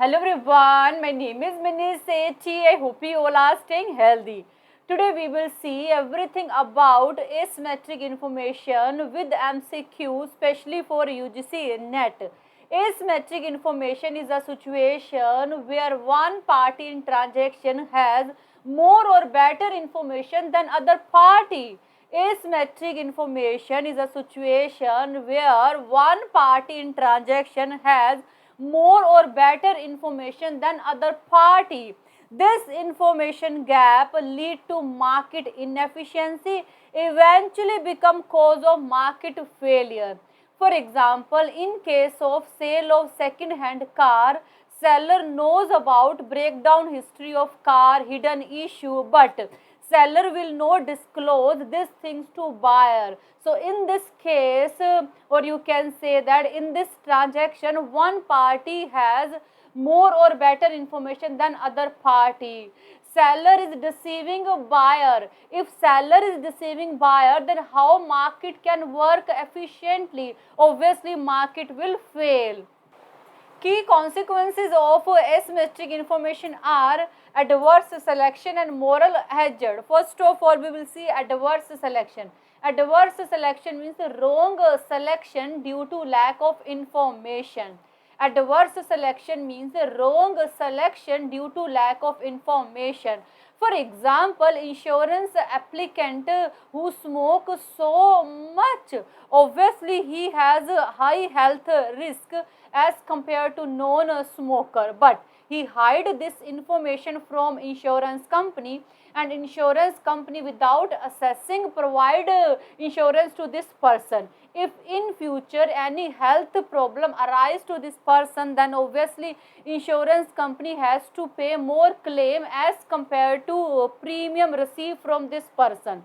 Hello everyone, my name is Manish Sethi. I hope you all are staying healthy. Today we will see everything about asymmetric information with MCQ, especially for UGC NET. Asymmetric information is a situation where one party in transaction has more or better information than other party. Asymmetric information is a situation where one party in transaction has more or better information than other party. This information gap lead to market inefficiency, eventually become cause of market failure. For example, in case of sale of second hand car, seller knows about breakdown history of car, hidden issue, but seller will not disclose these things to buyer. So in this case, or you can say that in this transaction, one party has more or better information than other party. Seller is deceiving a buyer. If seller is deceiving buyer, then how market can work efficiently? Obviously market will fail. Key consequences of asymmetric information are adverse selection and moral hazard. First of all, we will see adverse selection. Adverse selection means wrong selection due to lack of information. Adverse selection means wrong selection due to lack of information. For example, insurance applicant who smoke so much, obviously he has a high health risk as compared to non-smoker, but he hide this information from insurance company, and insurance company without assessing provide insurance to this person. If in future any health problem arise to this person, then obviously insurance company has to pay more claim as compared to premium received from this person,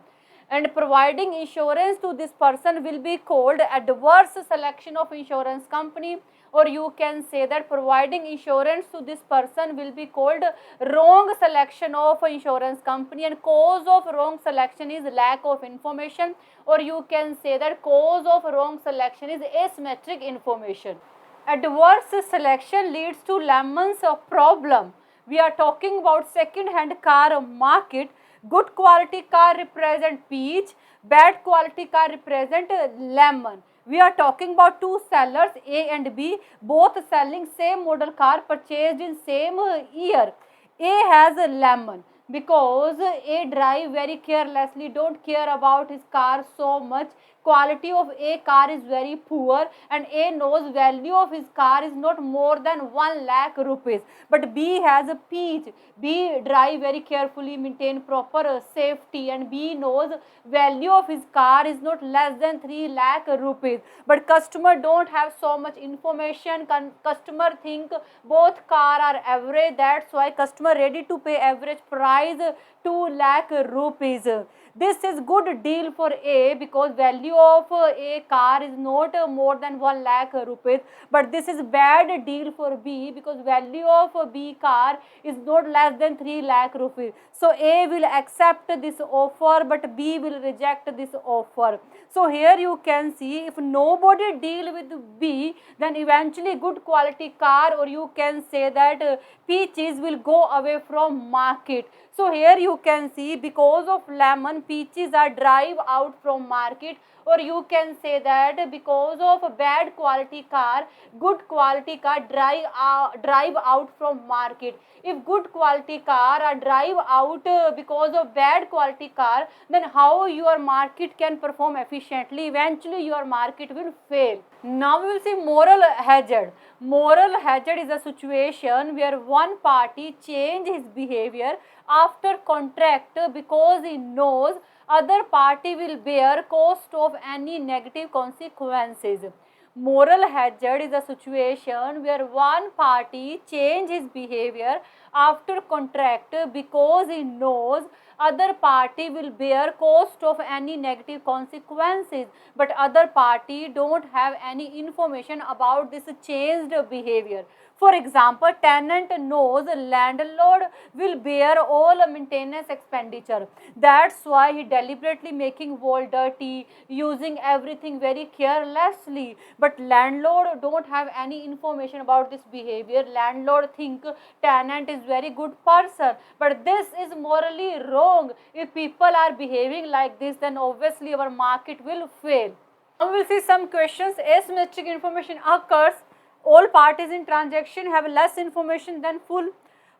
and providing insurance to this person will be called adverse selection of insurance company, or you can say that providing insurance to this person will be called wrong selection of insurance company, and cause of wrong selection is lack of information, or you can say that cause of wrong selection is asymmetric information. Adverse selection leads to lemons problem. We are talking about second hand car market. Good quality car represent peach, bad quality car represent lemon. We are talking about two sellers A and B, both selling same model car purchased in same year. A has a lemon because A drive very carelessly, don't care about his car so much. Quality of A car is very poor, and A knows value of his car is not more than 1 lakh rupees. But B has a peach. B drive very carefully, maintain proper safety, and B knows value of his car is not less than 3 lakh rupees. But customer don't have so much information. Customer think both car are average. That's why customer ready to pay average price 2 lakh rupees. This is good deal for A because value of A car is not more than 1 lakh rupees, but this is bad deal for B because value of B car is not less than 3 lakh rupees. So A will accept this offer, but B will reject this offer. So here you can see, if nobody deal with B, then eventually good quality car, or you can say that peaches will go away from market. So here you can see, because of lemon, peaches are drive out from market, or you can say that because of a bad quality car, good quality car drive out from market. If good quality car are drive out because of bad quality car, then how your market can perform efficiently? Eventually your market will fail. Now we will see moral hazard. Moral hazard is a situation where one party change his behavior after contract because he knows other party will bear cost of any negative consequences. Moral hazard is a situation where one party change his behavior after contract because he knows other party will bear cost of any negative consequences, but other party don't have any information about this changed behavior. For example, tenant knows landlord will bear all maintenance expenditure. That's why he deliberately making wall dirty, using everything very carelessly. But landlord don't have any information about this behavior. Landlord think tenant is very good person. But this is morally wrong. If people are behaving like this, then obviously our market will fail. Now we will see some questions. Asymmetric information occurs. All parties in transaction have less information than full.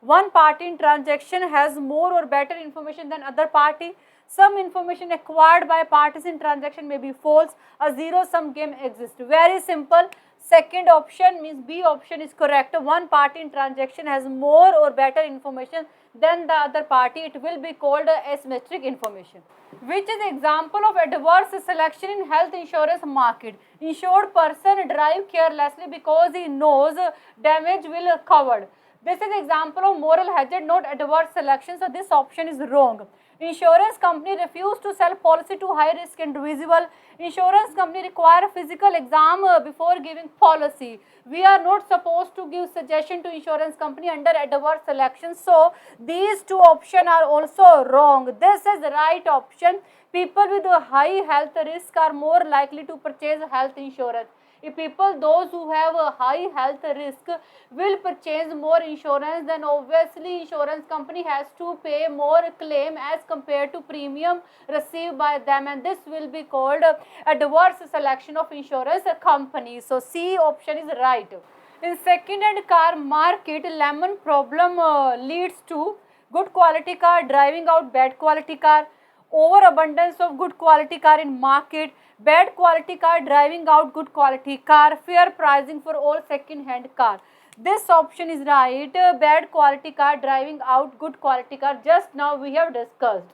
One party in transaction has more or better information than other party. Some information acquired by parties in transaction may be false. A zero-sum game exists. Very simple. Second option means B option is correct. One party in transaction has more or better information than the other party. It will be called asymmetric information. Which is example of adverse selection in health insurance market? Insured person drive carelessly because he knows damage will covered. This is example of moral hazard, not adverse selection. So this option is wrong. Insurance company refuse to sell policy to high risk individual. Insurance company require physical exam before giving policy. We are not supposed to give suggestion to insurance company under adverse selection. So these two options are also wrong. This is the right option. People with a high health risk are more likely to purchase health insurance. If those who have a high health risk will purchase more insurance, then obviously insurance company has to pay more claim as compared to premium received by them, and this will be called adverse selection of insurance companies. So C option is right. In second-hand car market, lemon problem leads to good quality car driving out bad quality car, overabundance of good quality car in market, bad quality car driving out good quality car, fair pricing for all second hand car. This option is right. Bad quality car driving out good quality car, just now we have discussed.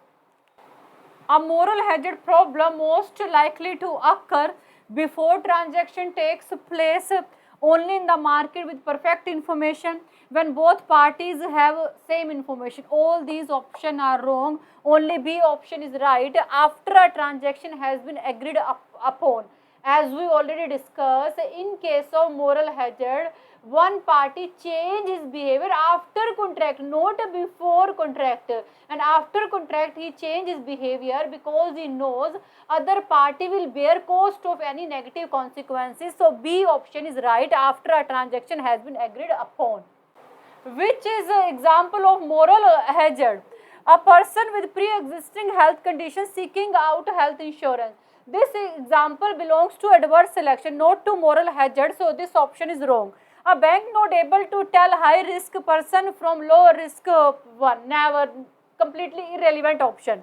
A moral hazard problem most likely to occur before transaction takes place, only in the market with perfect information, when both parties have same information. All these options are wrong. Only B option is right. After a transaction has been agreed upon. As we already discussed, in case of moral hazard, one party change his behavior after contract, not before contract. And after contract he change his behavior because he knows other party will bear cost of any negative consequences. So B option is right. After a transaction has been agreed upon. Which is an example of moral hazard? A person with pre-existing health condition seeking out health insurance. This example belongs to adverse selection, not to moral hazard. So this option is wrong. A bank not able to tell high risk person from low risk one. Never. Completely irrelevant option.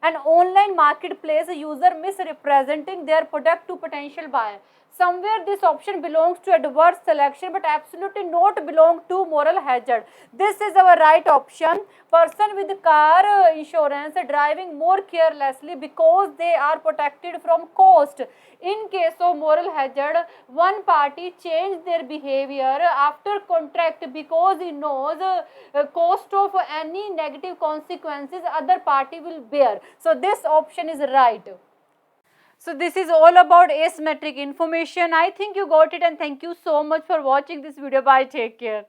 An online marketplace user misrepresenting their product to potential buyer. Somewhere this option belongs to adverse selection, but absolutely not belong to moral hazard. This is our right option. Person with car insurance driving more carelessly because they are protected from cost. In case of moral hazard, one party changed their behavior after contract because he knows cost of any negative consequences other party will bear. So this option is right. So this is all about asymmetric information. I think you got it, and thank you so much for watching this video. Bye. Take care.